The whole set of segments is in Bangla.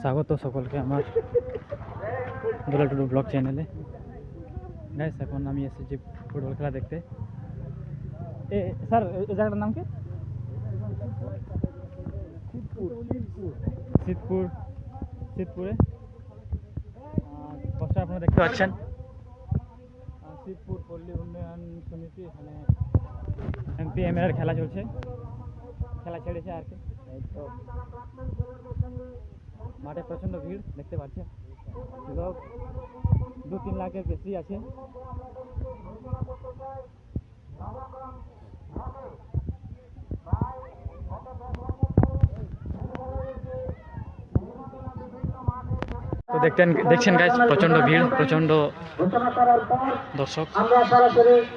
স্বাগত সকলকে আমার দুলাল টুডু ব্লগ চ্যানেলে। গাইস, এখন আমি এসেছি ফুটবল খেলা দেখতে। স্যার, এই জায়গাটার নাম কি? শীতপুরে পোস্টার আপনারা দেখতে পাচ্ছেন। শীতপুর পল্লী উন্নয়ন সমিতি, এখানে এমপি এমএলএর খেলা চলছে, খেলা ছেড়েছে আর কি। এই তো মাঠে প্রচণ্ড ভিড় দেখতে পাচ্ছেন, লোক 2-3 লাখের বেশি আছে। তো দেখছেন গাইস, প্রচণ্ড ভিড়, প্রচণ্ড দর্শক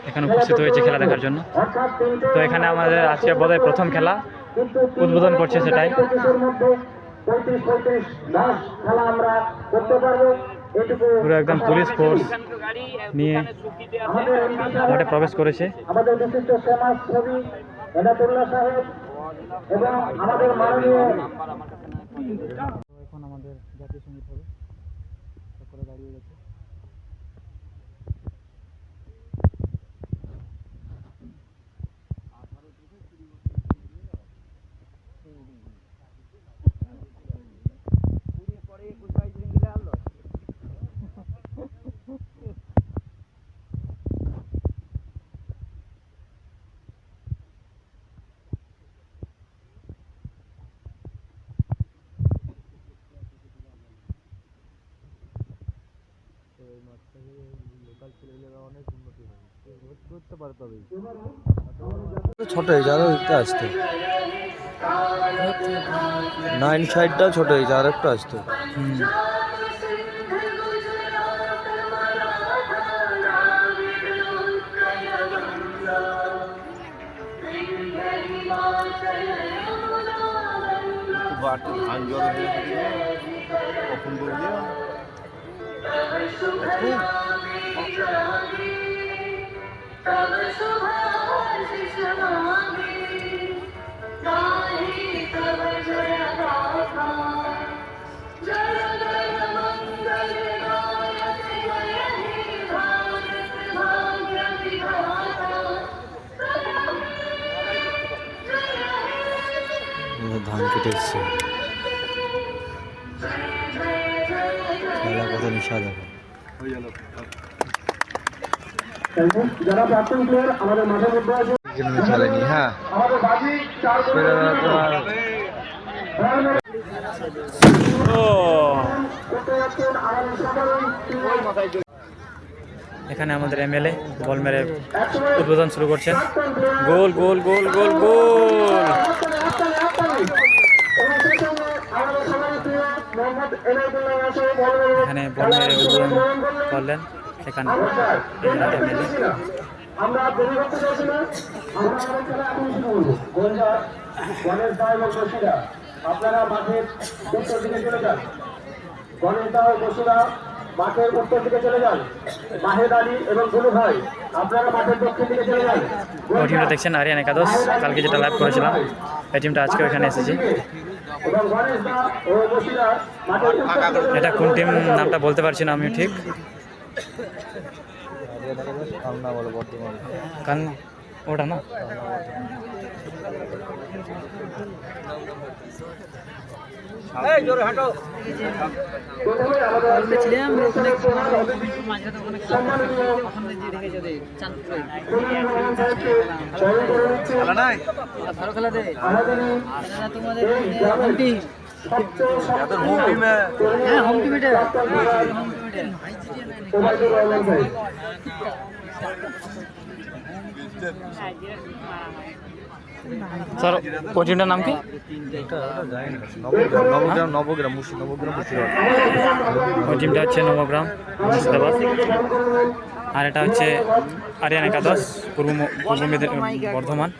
এখানে উপস্থিত হয়েছে খেলা দেখার জন্য। তো এখানে আমাদের আজকে বোধহয় প্রথম খেলা উদ্বোধন করছে, সেটাই পুরো একদম পুলিশ ফোর্স নিয়ে মাঠে প্রবেশ করেছে। এখন আমাদের জাতীয় সঙ্গীত হবে, সকলে দাঁড়িয়ে গেছে। ছোট হয়েছে, আরো একটু আসতো না, ইনসাইডটা ছোট হয়েছে, আর একটু আসতো। ধান জল কখন বললি ধান কেটে এসছে, খেলা কত নিশা দেখো। যারা প্রাক্তন প্লেয়ার আমাদের মাঠের মধ্যে আছে খেলেনি। হ্যাঁ, এখানে আমাদের এমএলএ বল মেরে উদ্বোধন শুরু করছেন। গোল গোল গোল গোল গোল! এখানে বল মেরে উদ্বোধন করলেন এখানে এমএলএ। আমরা দেরি করতে চাইছি না, আমরা আমাদের খেলা এখন শুরু করবো। গোলদার, গণেশ দা এবং বসিরা আপনারা মাঠের উত্তর দিকে চলে যান। গণেশ দা ও বসিরা মাঠের উত্তর দিকে চলে যান। মাহেদ আলী এবং গুলু ভাই আপনারা মাঠের দক্ষিণ দিকে চলে যান। ওই টিমটা দেখছেন আরিয়ান একাদশ, কালকে যেটা লাইভ করেছিলাম, এই টিমটা আজকেও এখানে এসেছে। এবং গণেশ দা ও বসিরা মাঠের উত্তর, এটা কোন টিম নামটা বলতে পারছি না আমি ঠিক। কালনা ওটা না, স্যার ওই টিমটার নাম কি? নবগ্রাম ওই টিমটা হচ্ছে নবগ্রাম মুর্শিদাবাদ, আর এটা হচ্ছে আরিয়ান একাদশ পূর্ব বর্ধমান।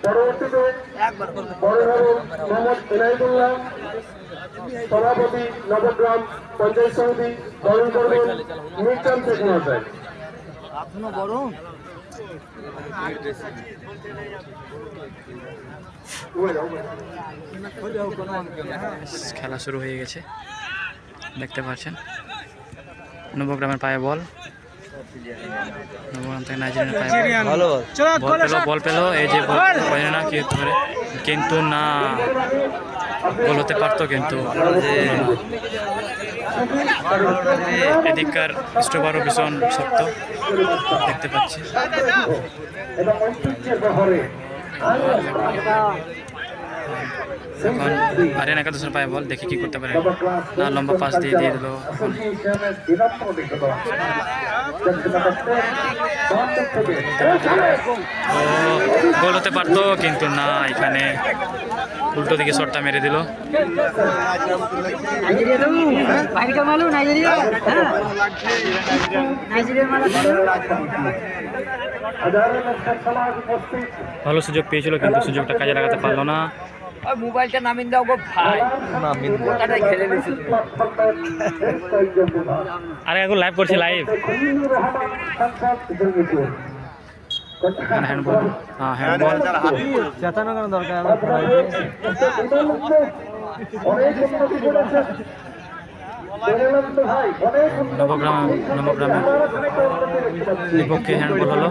সভাপতি নবগ্রাম পঞ্চায়েত সমিতি বরণ করবেন মিরচান শেখ মহাশয়। খেলা শুরু হয়ে গেছে। দেখতে পাচ্ছেন নবগ্রামের পায়ে বল, নবগ্রাম থেকে নাইজেরিয়ার পায়ে বল পেলো এই যে বল পারে না কি করে, কিন্তু না গোল হতে পারতো, কিন্তু এদিককার স্টোবারও ভীষণ শক্ত দেখতে পাচ্ছি। এবং ঐতিহ্যের বহরে এখন আরিয়ান একাদশের পায়ে বল, দেখি কি করতে পারে। না, লম্বা পাস দিয়ে দিল। গোল হতে পারতো, কিন্তু না, এখানে উল্টো দিকে শটটা মেরে দিল। ভালো সুযোগ পেয়েছিল, কিন্তু সুযোগটা কাজে লাগাতে পারলো না। মোবাইলটা নামিন দাও গো ভাই, নামিন ওটাই খেলে নিয়েছি। আরে এখন লাইভ করছি, লাইভ হ্যান্ডবল। হ্যাঁ, হ্যান্ডবল। চেতানো কেন দরকার? নবগ্রামের বিপক্ষে হ্যান্ডবল হলো।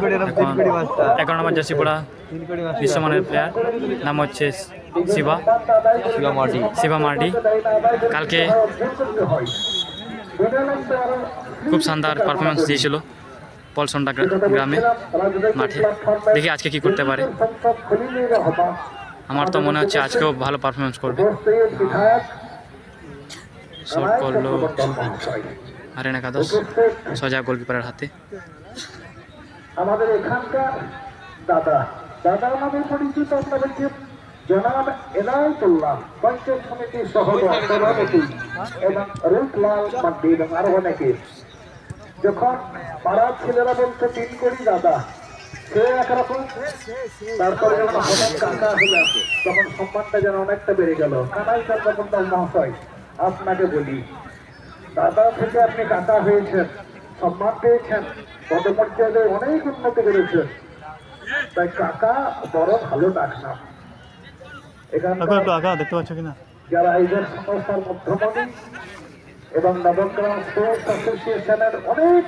এখন 11 নম্বর জার্সি পড়া বিশ্বমানের প্লেয়ার, নাম হচ্ছে শিবা মার্ডি। কালকে খুব শানদার পারফরমেন্স দিয়েছিল পলসন্ডা গ্রামে মাঠে। দেখি আজকে কি করতে পারে। আমার তো মনে হচ্ছে আজকেও ভালো পারফরমেন্স করবে। শট করলো আরিয়ান একাদশ, সোজা গোলকিপারের হাতে। আমাদের এখানকার দাদা নামে পরিচিত আপনাদেরকে জনাব এনায়েতুল্লাহ পঞ্চায়েত সমিতির সভাপতি এবং রুটলাল মান্ডি এবং আরো অনেকে, যখন পাড়ার ছেলেরা বলতো 3 কোটি দাদা, সে একরকম, তারপরে যখন হঠাৎ কাকা হলেন তখন সম্মানটা যেন অনেকটা বেড়ে গেল। কানাই চন্দ্রপন্ডাল মহাশয়, আপনাকে বলি, দাদা থেকে আপনি কাকা হয়েছেন, সম্মান পেয়েছেন, পদমর্যাদায় অনেক উন্নতি করেছেন, তাই কাকা বড় ভালো ডাক নাম। দেখতে পাচ্ছ কিনা যারা এইদের সংস্থার মধ্যমণি এবং নবগ্রাম স্পোর্টস অ্যাসোসিয়েশনের অনেক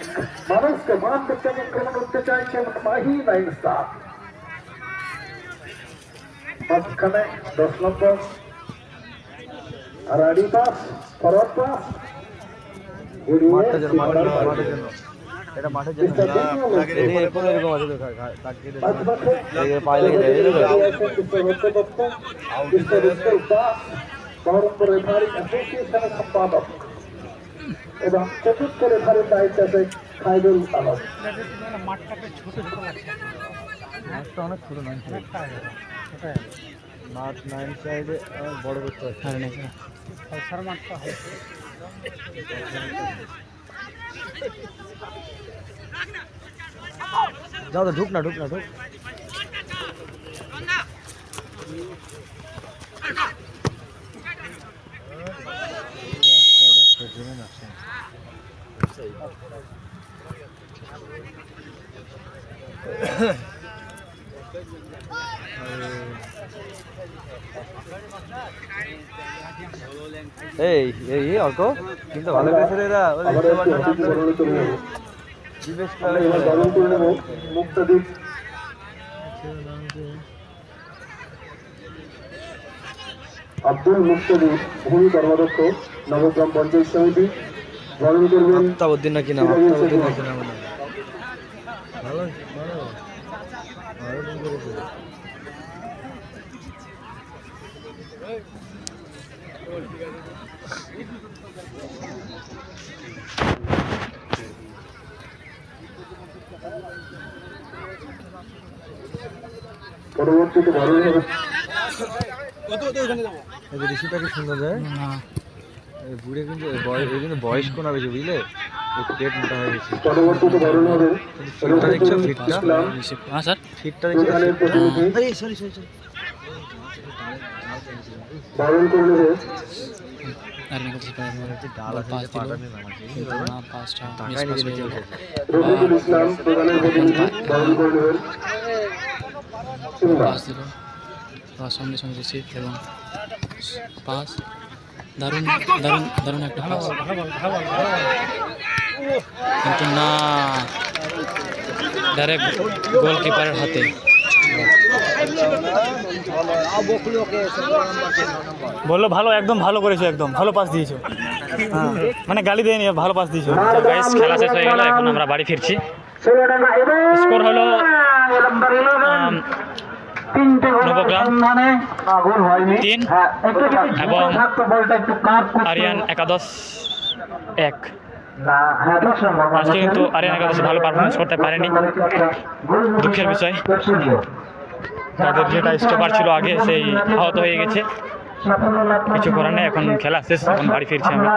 মানুষকে মান বিজ্ঞাপন করতে চাইছেন, মাহি নাইন স্টার মাঝখানে 10 নম্বর আর আড়ি পাস ফরওয়ার্ড পাস এটা মাঠের জন্য এরকম আছে, পায়ে লেগে সম্পাদক এবং চতুর্থ রেফারির দায়িত্ব আছে খাইরুল আলম। মাঠটা অনেক ছোট, মাঠ 9 সাইডে বড় করতে হয়। যাও তো, ঢুক না। এই অল্প কিন্তু ভালো করেছে এরা। আব্দুল মুক্তাদির ভূমি কর্মাধ্যক্ষ নবগ্রাম পঞ্চায়েত সমিতি বরণ করবেন। আফতাবউদ্দিন নাকি নাম, ভালো পরবর্তীতে বরণ হবে ঋষিটা কি সুন্দর যায় বুড়ে, কিন্তু বয়স্ক না বেশি, বুঝলে, পেট মোটা হয়ে গেছে। পরবর্তীতে বরণ হবে ফিটটা দেখছো, ফিটটা হ্যাঁ স্যার, ফিটটা দেখছো। বরণ করে নেবে আরিয়ান একাদশের পায়ে বল, পাস দিল, কিন্তু না, পাসটা মিস পাস হয়ে গেল। রফিকুল ইসলাম প্রধানের প্রতিনিধি বরণ করে নেবেন। পাস দিল, পাস সঙ্গে রিসিভ এবং পাস দারুণ দারুণ দারুণ একটা পাস, কিন্তু না, ডাইরেক্ট গোলকিপারের হাতে। বললো ভালো, একদম ভালো করেছো, একদম ভালো পাস দিয়েছো। হ্যাঁ, মানে গালি দেয়নি, ভালো পাস দিয়েছো। তো গাইস খেলা শেষ হয়ে গেল, এখন আমরা বাড়ি ফিরছি। স্কোর হলো নবগ্রাম 3 এবং আরিয়ান একাদশ 1। আজকে কিন্তু আরিয়ান একাদশ ভালো পারফরমেন্স করতে পারেনি, দুঃখের বিষয়। তাদের যেটা স্টপার ছিল আগে, সেই আহত হয়ে গেছে, কিছু করার নেই। এখন খেলা শেষ, এখন বাড়ি ফিরছি আমরা।